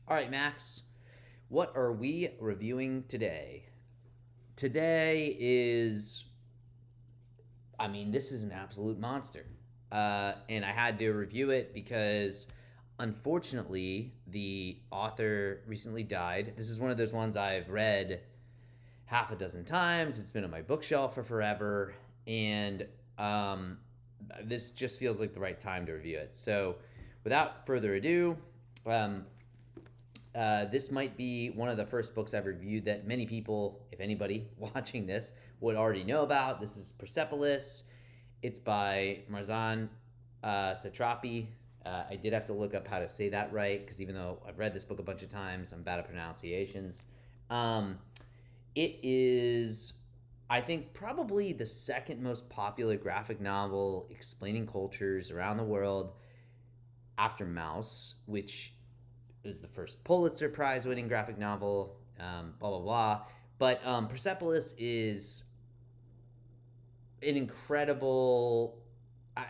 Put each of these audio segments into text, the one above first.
All right, Max, what are we reviewing today? Today is, this is an absolute monster. And I had to review it because unfortunately the author recently died. This is one of those ones I've read half a dozen times. It's been on my bookshelf for forever. And um, this just feels like the right time to review it. So without further ado, um, this might be one of the first books I've reviewed that many people, if anybody watching this, would already know about. This is Persepolis. It's by Marjane Satrapi. I did have to look up how to say that right because even though I've read this book a bunch of times, I'm bad at pronunciations. Um, it is, I think, probably the second most popular graphic novel explaining cultures around the world after Mouse, which is the first Pulitzer Prize winning graphic novel, blah, blah, blah. But Persepolis is an incredible.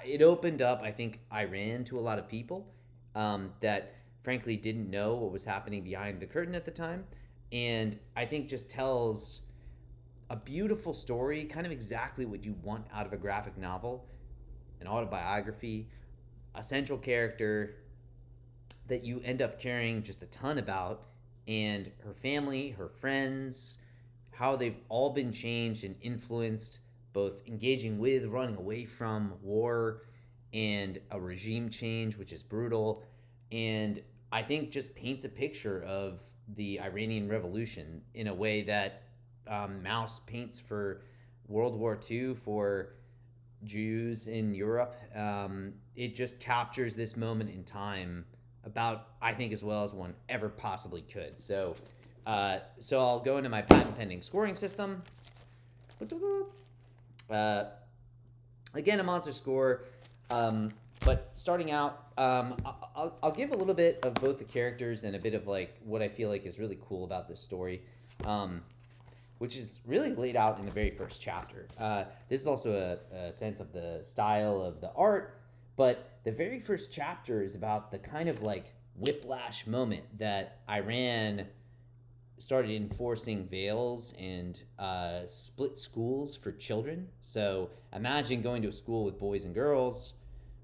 It opened up, I think, Iran to a lot of people that frankly didn't know what was happening behind the curtain at the time. And I think just tells a beautiful story, kind of exactly what you want out of a graphic novel, an autobiography, a central character that you end up caring just a ton about, and her family, her friends, how they've all been changed and influenced, both engaging with, running away from war, and a regime change, which is brutal. And I think just paints a picture of the Iranian Revolution in a way that Maus paints for World War II for Jews in Europe. It just captures this moment in time about, I think, as well as one ever possibly could. So I'll go into my patent pending scoring system. Uh, Again, a monster score. But starting out, I'll give a little bit of both the characters and a bit of like what I feel like is really cool about this story, which is really laid out in the very first chapter. This is also a sense of the style of the art, but the very first chapter is about the kind of like whiplash moment that Iran started enforcing veils and split schools for children. So imagine going to a school with boys and girls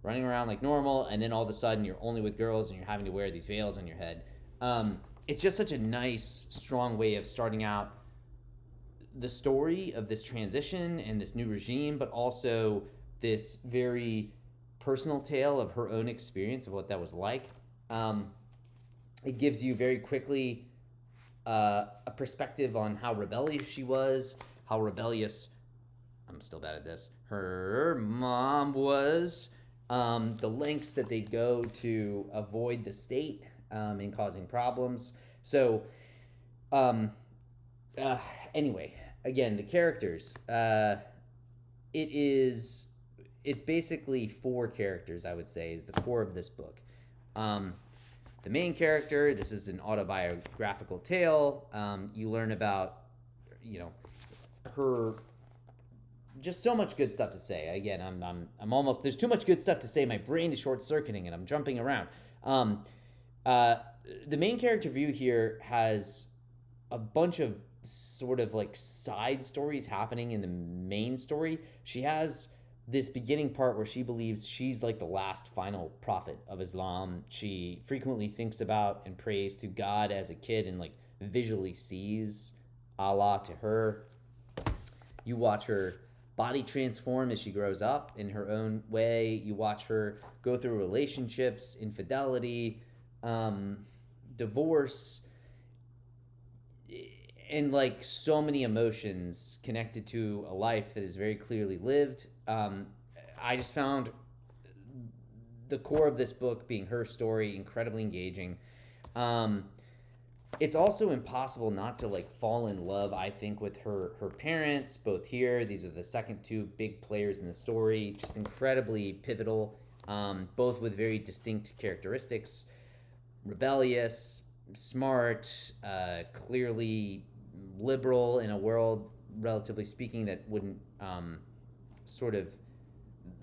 running around like normal, and then all of a sudden you're only with girls and you're having to wear these veils on your head. It's just such a nice, strong way of starting out the story of this transition and this new regime, but also this very personal tale of her own experience of what that was like. Um, it gives you very quickly a perspective on how rebellious she was, how rebellious, I'm still bad at this, her mom was, the lengths that they go to avoid the state and causing problems. So, um, uh, anyway, again, the characters. It is, it's basically four characters, I would say, is the core of this book. Um, the main character, this is an autobiographical tale. You learn about, you know, her, just so much good stuff to say. Again, I'm almost, there's too much good stuff to say. My brain is short circuiting and I'm jumping around. Um, uh, the main character view here has a bunch of sort of like side stories happening in the main story. She has this beginning part where she believes she's like the last final prophet of Islam. She frequently thinks about and prays to God as a kid and like visually sees Allah to her. You watch her body transform as she grows up in her own way. You watch her go through relationships, infidelity, divorce, and like so many emotions connected to a life that is very clearly lived. I just found the core of this book being her story incredibly engaging. Um, it's also impossible not to like fall in love, I think, with her parents both here. These are the second two big players in the story, just incredibly pivotal, both with very distinct characteristics: rebellious, smart, clearly liberal in a world, relatively speaking, that wouldn't sort of,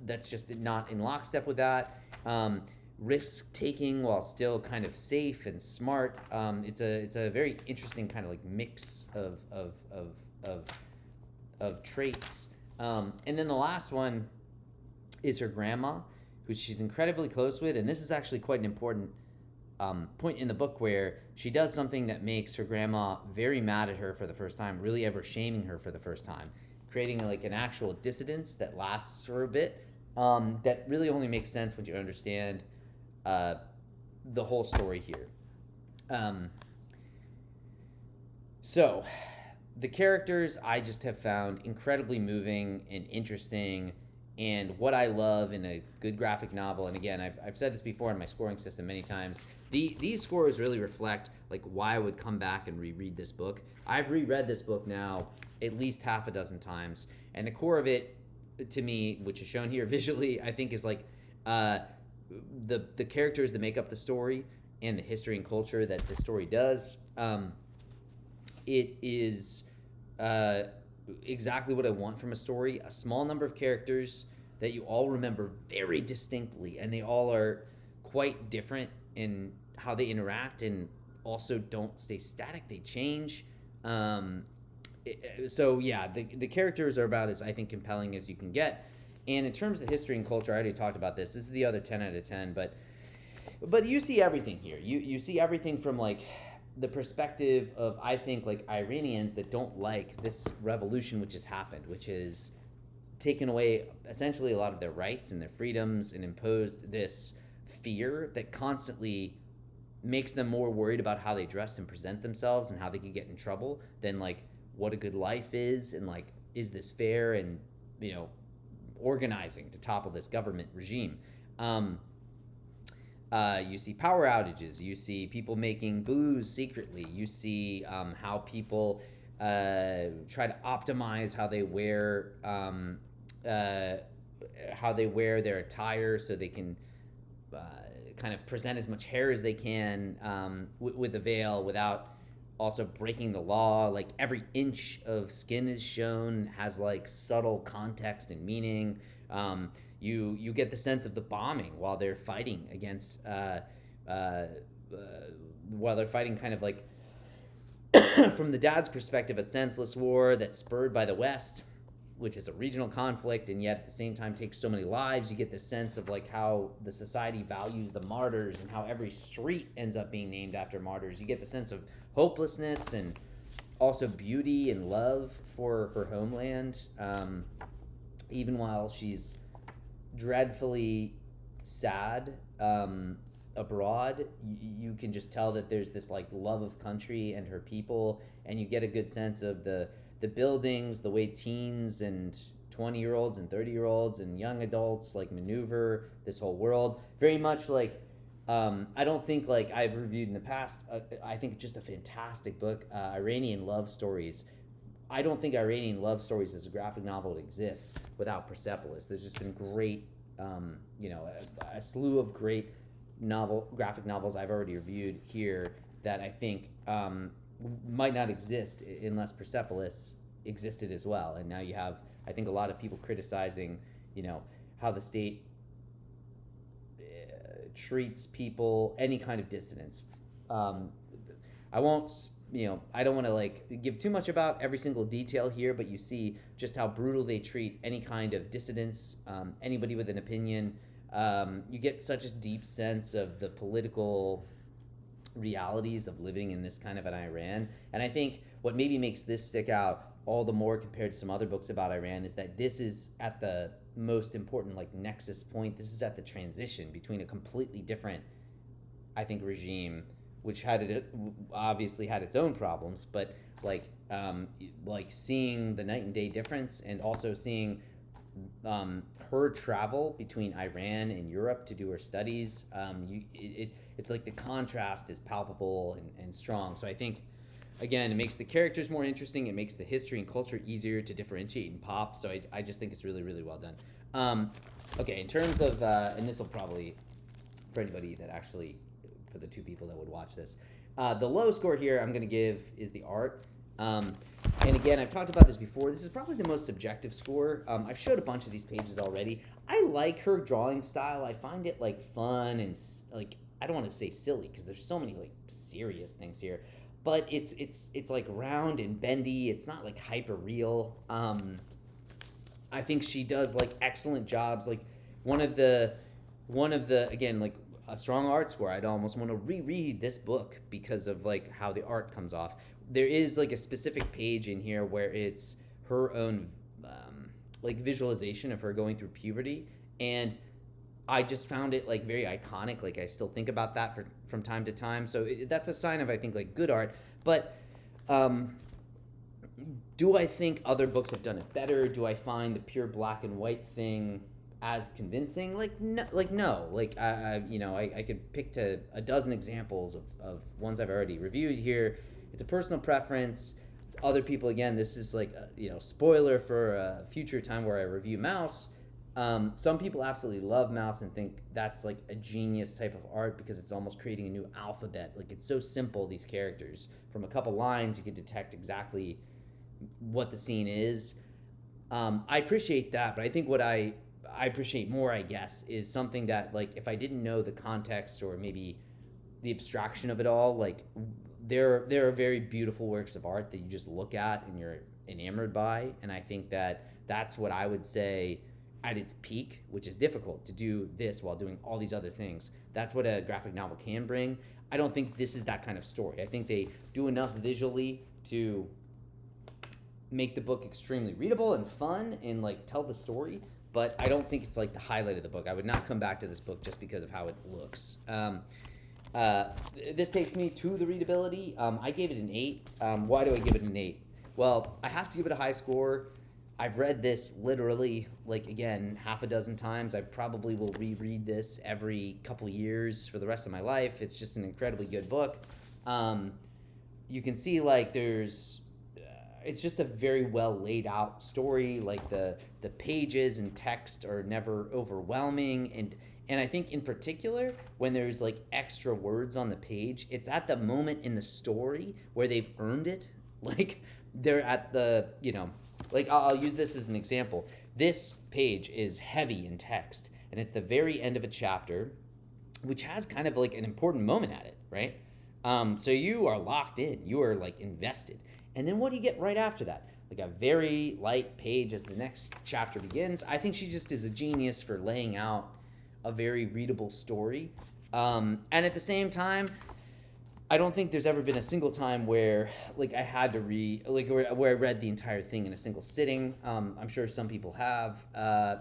that's just not in lockstep with that. risk taking while still kind of safe and smart. It's a very interesting kind of like mix of traits. And then the last one is her grandma, who she's incredibly close with, and this is actually quite an important point in the book where she does something that makes her grandma very mad at her for the first time, really ever shaming her for the first time, creating like an actual dissidence that lasts for a bit. That really only makes sense when you understand the whole story here. So, the characters I just have found incredibly moving and interesting, and what I love in a good graphic novel, and again, I've said this before in my scoring system many times, these scores really reflect like why I would come back and reread this book. I've reread this book now at least half a dozen times, and the core of it, to me, which is shown here visually, I think is like the characters that make up the story and the history and culture that the story does. It is exactly what I want from a story. A small number of characters that you all remember very distinctly, and they all are quite different in how they interact and also don't stay static. They change. So yeah, the characters are about as, I think, compelling as you can get. And in terms of history and culture, I already talked about this. This is the other 10 out of 10, but you see everything here. You see everything from like the perspective of, I think, like Iranians that don't like this revolution which has happened, which has taken away essentially a lot of their rights and their freedoms and imposed this fear that constantly makes them more worried about how they dress and present themselves and how they could get in trouble than like what a good life is, and like, is this fair, and organizing to topple this government regime. You see power outages. You see people making booze secretly. You see how people try to optimize how they wear their attire so they can kind of present as much hair as they can with a veil without also breaking the law. Like every inch of skin is shown, has like subtle context and meaning. You get the sense of the bombing while they're fighting against while they're fighting kind of like from the dad's perspective, a senseless war that's spurred by the West, which is a regional conflict, and yet at the same time takes so many lives. You get the sense of like how the society values the martyrs and how every street ends up being named after martyrs. You get the sense of hopelessness and also beauty and love for her homeland, even while she's dreadfully sad abroad. You can just tell that there's this like love of country and her people, and you get a good sense of the buildings, the way teens and 20-year-olds and 30-year-olds and young adults like maneuver this whole world. Very much like, I don't think like I've reviewed in the past, I think just a fantastic book, Iranian Love Stories. I don't think Iranian Love Stories as a graphic novel exists without Persepolis. There's just been great, a slew of great graphic novels I've already reviewed here that I think might not exist unless Persepolis existed as well. And now you have, I think, a lot of people criticizing, how the state treats people, any kind of dissidents. I won't, I don't want to like give too much about every single detail here, but you see just how brutal they treat any kind of dissidents, anybody with an opinion. You get such a deep sense of the political realities of living in this kind of an Iran. And I think what maybe makes this stick out all the more compared to some other books about Iran is that this is at the most important like nexus point. This is at the transition between a completely different, I think, regime, which obviously had its own problems, but like seeing the night and day difference, and also seeing her travel between Iran and Europe to do her studies. It's like the contrast is palpable and strong. So I think, again, it makes the characters more interesting. It makes the history and culture easier to differentiate and pop. So I just think it's really, really well done. Okay, in terms of, and this will probably, for anybody that actually, for the two people that would watch this, the low score here I'm going to give is the art. And again, I've talked about this before. This is probably the most subjective score. I've showed a bunch of these pages already. I like her drawing style. I find it like fun and like, I don't want to say silly because there's so many like serious things here, but it's like round and bendy. It's not like hyper real. I think she does like excellent jobs. Like one of the again, like a strong art score. I'd almost want to reread this book because of like how the art comes off. There is like a specific page in here where it's her own like visualization of her going through puberty, and I just found it like very iconic. Like I still think about that from time to time. So that's a sign of, I think, like good art. But do I think other books have done it better? Do I find the pure black and white thing as convincing? Like no, Like I could pick to a dozen examples of ones I've already reviewed here. It's a personal preference. Other people, again, this is like spoiler for a future time where I review Mouse. Some people absolutely love Mouse and think that's like a genius type of art because it's almost creating a new alphabet. Like it's so simple, these characters. From a couple lines, you can detect exactly what the scene is. I appreciate that, but I think what I appreciate more, I guess, is something that, like, if I didn't know the context or maybe the abstraction of it all, like, there are very beautiful works of art that you just look at and you're enamored by, and I think that that's what I would say at its peak, which is difficult to do this while doing all these other things. That's what a graphic novel can bring. I don't think this is that kind of story. I think they do enough visually to make the book extremely readable and fun and like tell the story, but I don't think it's like the highlight of the book. I would not come back to this book just because of how it looks. This takes me to the readability. I gave it an 8. Why do I give it an 8? Well, I have to give it a high score. I've read this literally, like, again, half a dozen times. I probably will reread this every couple years for the rest of my life. It's just an incredibly good book. You can see, like, it's just a very well laid out story. Like, the pages and text are never overwhelming. And I think in particular, when there's like extra words on the page, it's at the moment in the story where they've earned it. Like they're at the, like I'll use this as an example. This page is heavy in text, and it's the very end of a chapter, which has kind of like an important moment at it, right? So you are locked in, you are like invested. And then what do you get right after that? Like a very light page as the next chapter begins. I think she just is a genius for laying out a very readable story. And at the same time, I don't think there's ever been a single time where like I had to read, like where I read the entire thing in a single sitting. I'm sure some people have.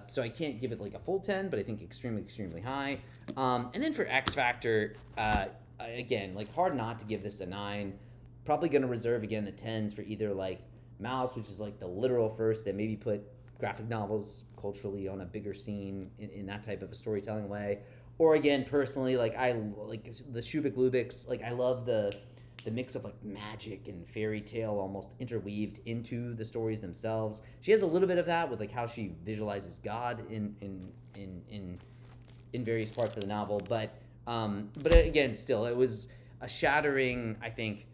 So I can't give it like a full 10, but I think extremely, extremely high. And then for X Factor, again, like hard not to give this a 9. Probably going to reserve again the 10s for either like Mouse, which is like the literal first, that maybe put graphic novels culturally on a bigger scene in that type of a storytelling way, or again personally, like I like the Shubik Lubiks. Like I love the mix of like magic and fairy tale almost interweaved into the stories themselves. She has a little bit of that with like how she visualizes God in various parts of the novel, but again, still it was a shattering, I think,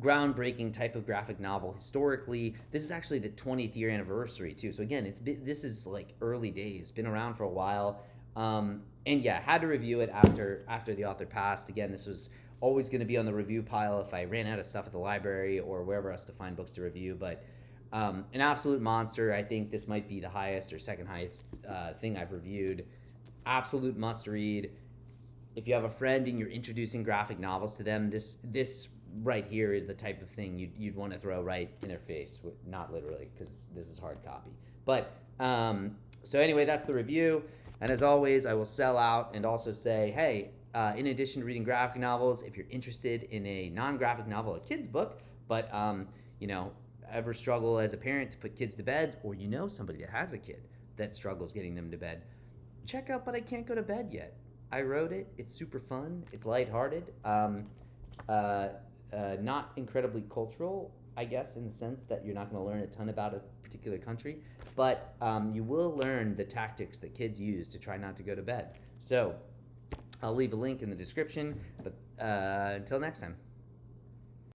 groundbreaking type of graphic novel historically. This is actually the 20th year anniversary too, so again, this is like early days, been around for a while. And yeah, had to review it after the author passed. Again, this was always going to be on the review pile if I ran out of stuff at the library or wherever else to find books to review, but an absolute monster. I think this might be the highest or second highest thing I've reviewed. Absolute must read. If you have a friend and you're introducing graphic novels to them, this right here is the type of thing you'd want to throw right in their face. Not literally, because this is hard copy. But so anyway, that's the review. And as always, I will sell out and also say, hey, in addition to reading graphic novels, if you're interested in a non-graphic novel, a kid's book, but ever struggle as a parent to put kids to bed, or somebody that has a kid that struggles getting them to bed, check out But I Can't Go to Bed Yet. I wrote it. It's super fun. It's lighthearted. Not incredibly cultural, I guess, in the sense that you're not going to learn a ton about a particular country, but you will learn the tactics that kids use to try not to go to bed. So I'll leave a link in the description, but until next time.